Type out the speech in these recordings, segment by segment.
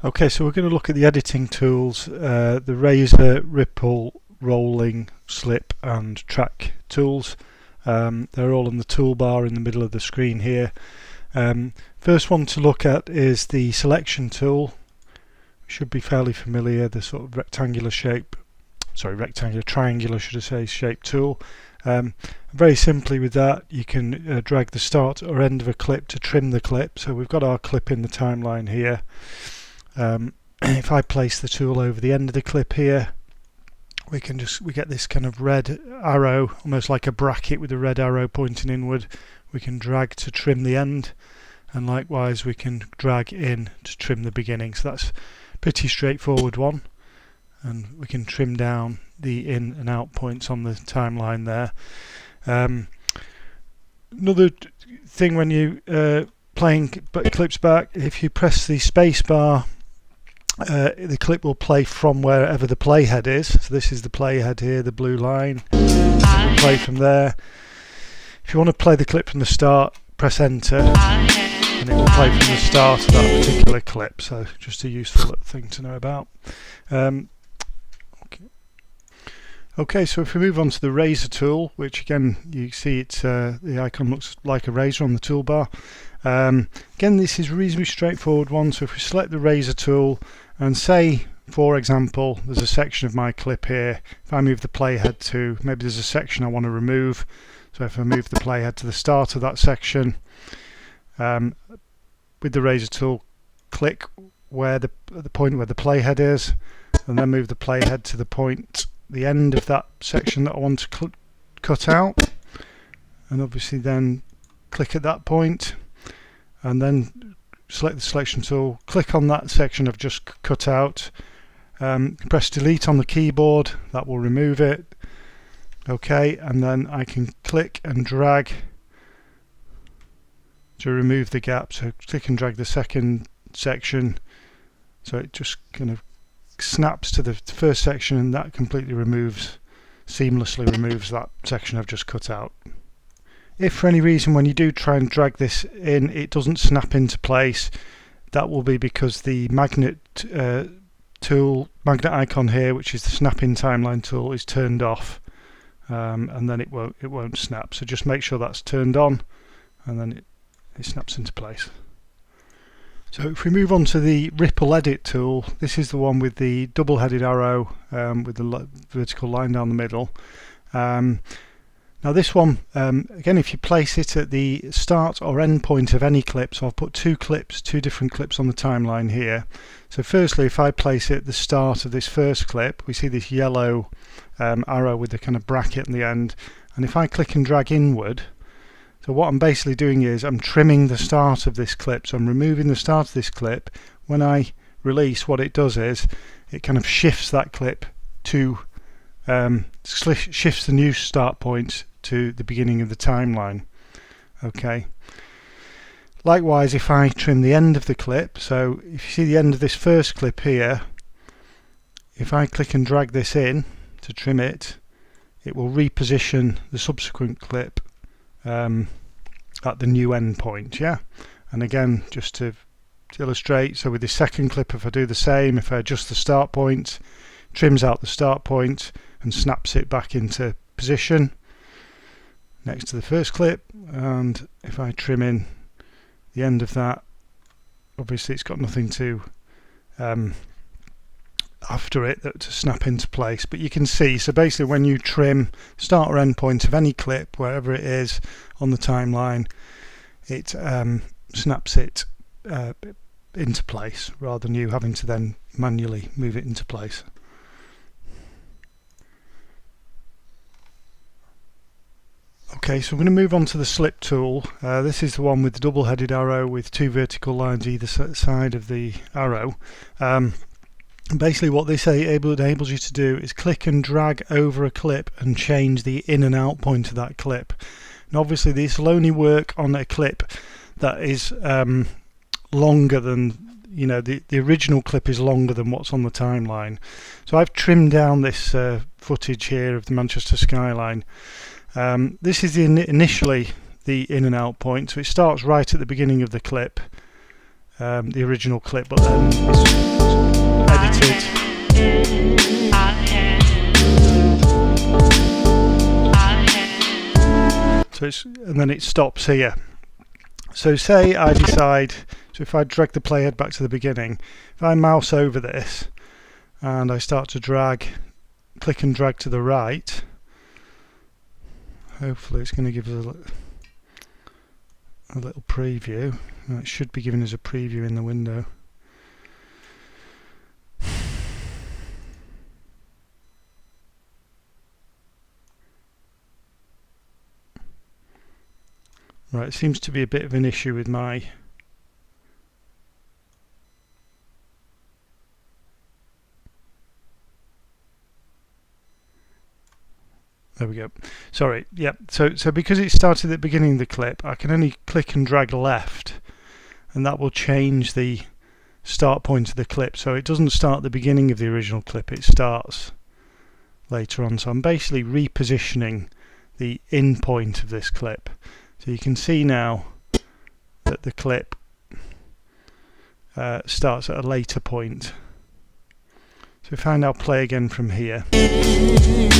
Okay, so we're going to look at the editing tools, the Razor, Ripple, Rolling, Slip and Track tools. They're all in the toolbar in the middle of the screen here. First one to look at is the selection tool. Should be fairly familiar, the sort of triangular shape tool. Very simply with that you can drag the start or end of a clip to trim the clip. So we've got our clip in the timeline here. If I place the tool over the end of the clip here, we get this kind of red arrow, almost like a bracket with a red arrow pointing inward. We can drag to trim the end, and likewise we can drag in to trim the beginning. So that's a pretty straightforward one, and we can trim down the in and out points on the timeline there. Another thing when you playing clips back, if you press the space bar, the clip will play from wherever the playhead is. So this is the playhead here, the blue line. It will play from there. If you want to play the clip from the start, press enter, and it will play from the start of that particular clip. So just a useful thing to know about. Okay, so if we move on to the Razor tool, which again you see the icon looks like a razor on the toolbar. Again, this is a reasonably straightforward one. So if we select the Razor tool and say, for example, there's a section of my clip here. If I move the playhead to, maybe there's a section I want to remove. So if I move the playhead to the start of that section, with the Razor tool, click where the point where the playhead is, and then move the playhead to the end of that section that I want to cut out, and obviously then click at that point, and then select the selection tool, click on that section I've just cut out, press delete on the keyboard, that will remove it. Okay, and then I can click and drag to remove the gap. So click and drag the second section, so it just kind of snaps to the first section, and that completely seamlessly removes that section I've just cut out. If for any reason when you do try and drag this in it doesn't snap into place, that will be because the magnet icon here, which is the snap in timeline tool, is turned off, and then it won't snap. So just make sure that's turned on, and then it snaps into place. So if we move on to the Ripple Edit tool, this is the one with the double-headed arrow with the vertical line down the middle. Now this one, again, if you place it at the start or end point of any clip, so I've put two different clips on the timeline here. So firstly, if I place it at the start of this first clip, we see this yellow arrow with the kind of bracket in the end, and if I click and drag inward, so what I'm basically doing is I'm trimming the start of this clip. So I'm removing the start of this clip. When I release, what it does is it kind of shifts that clip to shifts the new start point to the beginning of the timeline. Okay. Likewise, if I trim the end of the clip, so if you see the end of this first clip here, if I click and drag this in to trim it, it will reposition the subsequent clip at the new end point. Yeah, and again, just to illustrate, so with the second clip, if I do the same, if I adjust the start point, trims out the start point and snaps it back into position next to the first clip, and if I trim in the end of that, obviously it's got nothing to after it to snap into place, but you can see, so basically when you trim start or end point of any clip wherever it is on the timeline, it snaps it into place rather than you having to then manually move it into place. Okay, so we're going to move on to the slip tool. This is the one with the double-headed arrow with two vertical lines either side of the arrow. Basically what this enables you to do is click and drag over a clip and change the in and out point of that clip. And obviously this will only work on a clip that is longer than, you know, the original clip is longer than what's on the timeline. So I've trimmed down this footage here of the Manchester skyline. This is initially the in and out point, so it starts right at the beginning of the clip. the original clip, but then it's edited. So and then it stops here. So say I decide, so if I drag the playhead back to the beginning, if I mouse over this and I start to click and drag to the right, hopefully it's going to give us a little preview. It should be giving us a preview in the window. Right, it seems to be a bit of an issue with my there we go. Sorry, yeah. So because it started at the beginning of the clip, I can only click and drag left, and that will change the start point of the clip. So it doesn't start at the beginning of the original clip, it starts later on. So I'm basically repositioning the in point of this clip. So you can see now that the clip starts at a later point. So if I now play again from here, see it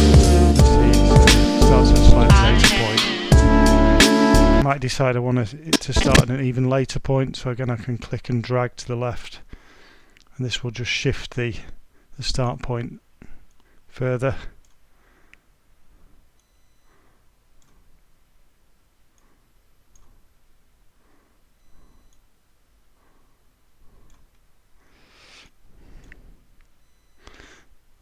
starts at a slightly later point. I might decide I want it to start at an even later point, so again I can click and drag to the left, and this will just shift the start point further.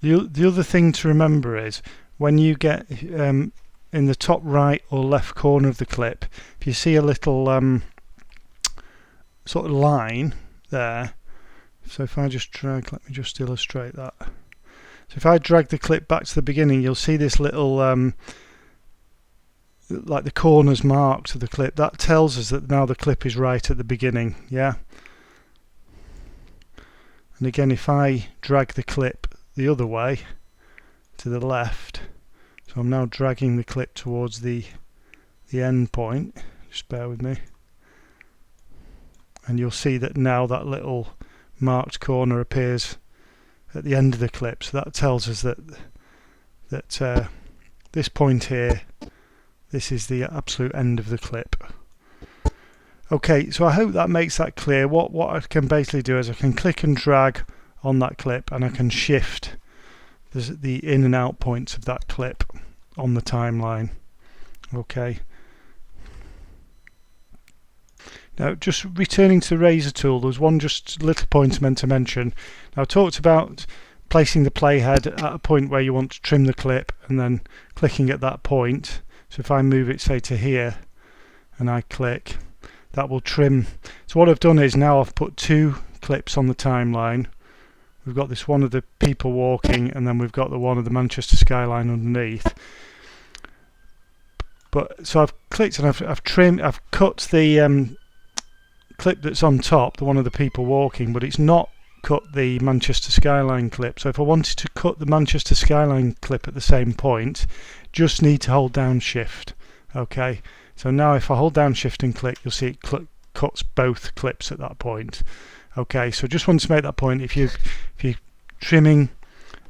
The other thing to remember is when you get in the top right or left corner of the clip, if you see a little sort of line there, so if I just drag, let me just illustrate that. So if I drag the clip back to the beginning, you'll see this little like the corners marked of the clip. That tells us that now the clip is right at the beginning, yeah? And again, if I drag the clip the other way to the left, so I'm now dragging the clip towards the end point, just bear with me, and you'll see that now that little marked corner appears at the end of the clip. So that tells us that this point here, this is the absolute end of the clip. Okay, so I hope that makes that clear. What I can basically do is I can click and drag on that clip, and I can shift the in and out points of that clip on the timeline. Okay. Now, just returning to the razor tool, there's one just little point I meant to mention. Now, I talked about placing the playhead at a point where you want to trim the clip, and then clicking at that point. So if I move it, say, to here, and I click, that will trim. So what I've done is now I've put two clips on the timeline. We've got this one of the people walking, and then we've got the one of the Manchester skyline underneath. But so I've clicked and I've trimmed, I've cut the clip that's on top, the one of the people walking, but it's not cut the Manchester skyline clip. So if I wanted to cut the Manchester skyline clip at the same point, just need to hold down shift. Okay, so now if I hold down shift and click, you'll see it cuts both clips at that point. Okay, so just wanted to make that point. If you're trimming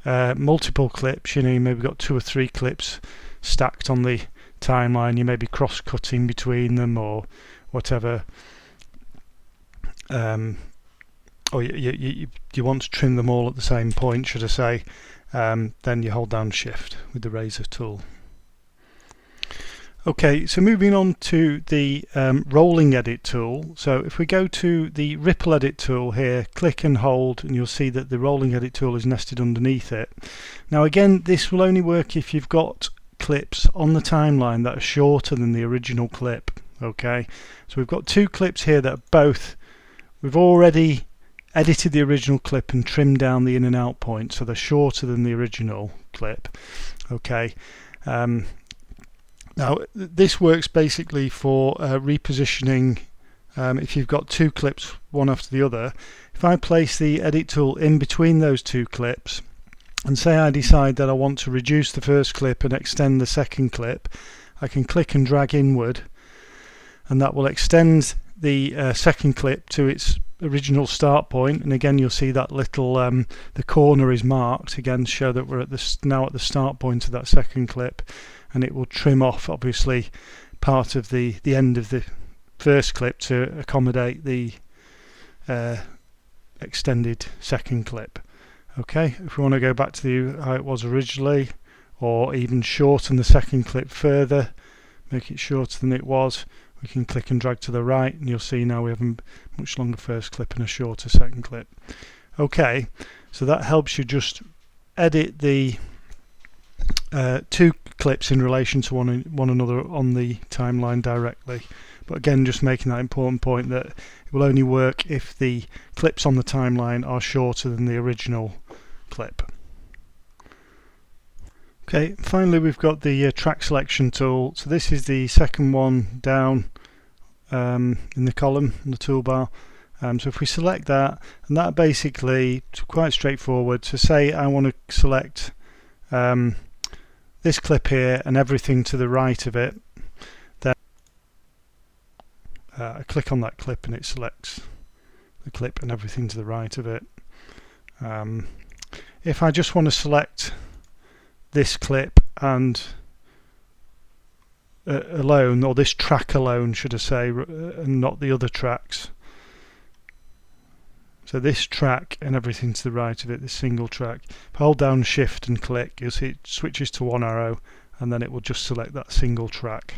multiple clips, you know, you maybe got 2 or 3 clips stacked on the timeline, you may be cross-cutting between them or whatever, or you want to trim them all at the same point, should I say, then you hold down shift with the razor tool. Okay, so moving on to the rolling edit tool. So if we go to the ripple edit tool here, click and hold, and you'll see that the rolling edit tool is nested underneath it. Now again, this will only work if you've got clips on the timeline that are shorter than the original clip. Okay, so we've got 2 clips here that are both, we've already edited the original clip and trimmed down the in and out point, so they're shorter than the original clip. Okay. Now this works basically for repositioning if you've got 2 clips one after the other. If I place the edit tool in between those 2 clips, and say I decide that I want to reduce the first clip and extend the second clip, I can click and drag inward, and that will extend the second clip to its original start point, and again you'll see that little the corner is marked again to show that we're at now at the start point of that second clip, and it will trim off obviously part of the end of the first clip to accommodate the extended second clip. Okay, if we want to go back to how it was originally, or even shorten the second clip further, make it shorter than it was, we can click and drag to the right, and you'll see now we have a much longer first clip and a shorter second clip. Okay, so that helps you just edit the two clips in relation to one another on the timeline directly. But again, just making that important point that it will only work if the clips on the timeline are shorter than the original clip. Okay, finally we've got the track selection tool. So this is the second one down in the column in the toolbar. So if we select that, and that basically, it's quite straightforward. So say I want to select this clip here and everything to the right of it, then I click on that clip and it selects the clip and everything to the right of it. If I just want to select this clip and alone, or this track alone should I say, and not the other tracks, so this track and everything to the right of it, this single track, if I hold down shift and click, you'll see it switches to one arrow and then it will just select that single track.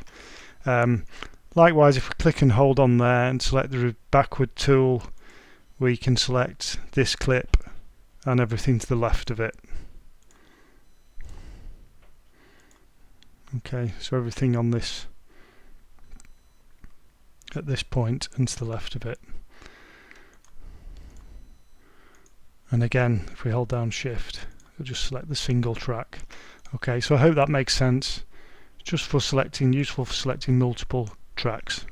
Likewise, if we click and hold on there and select the backward tool, we can select this clip and everything to the left of it. Okay, so everything on this at this point and to the left of it. And again, if we hold down shift, we'll just select the single track. Okay, so I hope that makes sense. Just for selecting, useful for selecting multiple tracks.